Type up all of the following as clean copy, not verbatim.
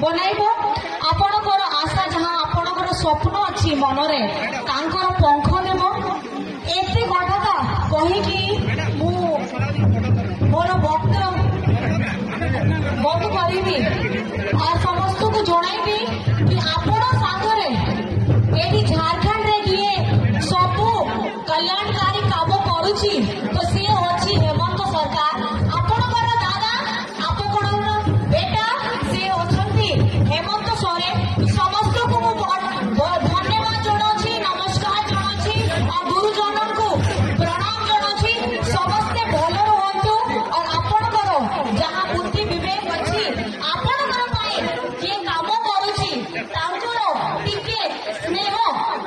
बनाइब आपणकर आशा जहाँ आपणकर स्वप्न अच्छी मनरे तांकर पंख देव एते कथा कहीकि मोर वक्तव्य बंद करी और समस्त को जनइबी कि आपण सागरे एटी झारखंड रे किए सबू कल्याणकारी काम करुची तो सी अच्छी हेमंत सरकार आपणकर दादा आपणकर बेटा सी अच्छी हेमंत सोरेन समस्त को धन्यवाद जनाऊँ नमस्कार जनाऊँ और गुरुजन को प्रणाम जनाऊँ समस्ते भल रुहतु और आपणकर जहाँ बुद्धि विवेक अच्छी आपणकर किए काम करुची टिके स्नेह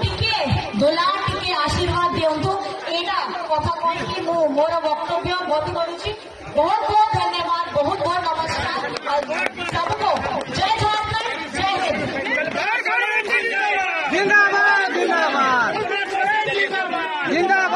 टिके दुला टिके आशीर्वाद दिंतु एटा कथा कही मोर वक्तव्य बंद करुची। बहुत बहुत धन्यवाद बहुत बहुत नमस्कार और सबको जय झारखंड जय हिंद। जिंदाबाद जिंदाबाद जिंदाबाद।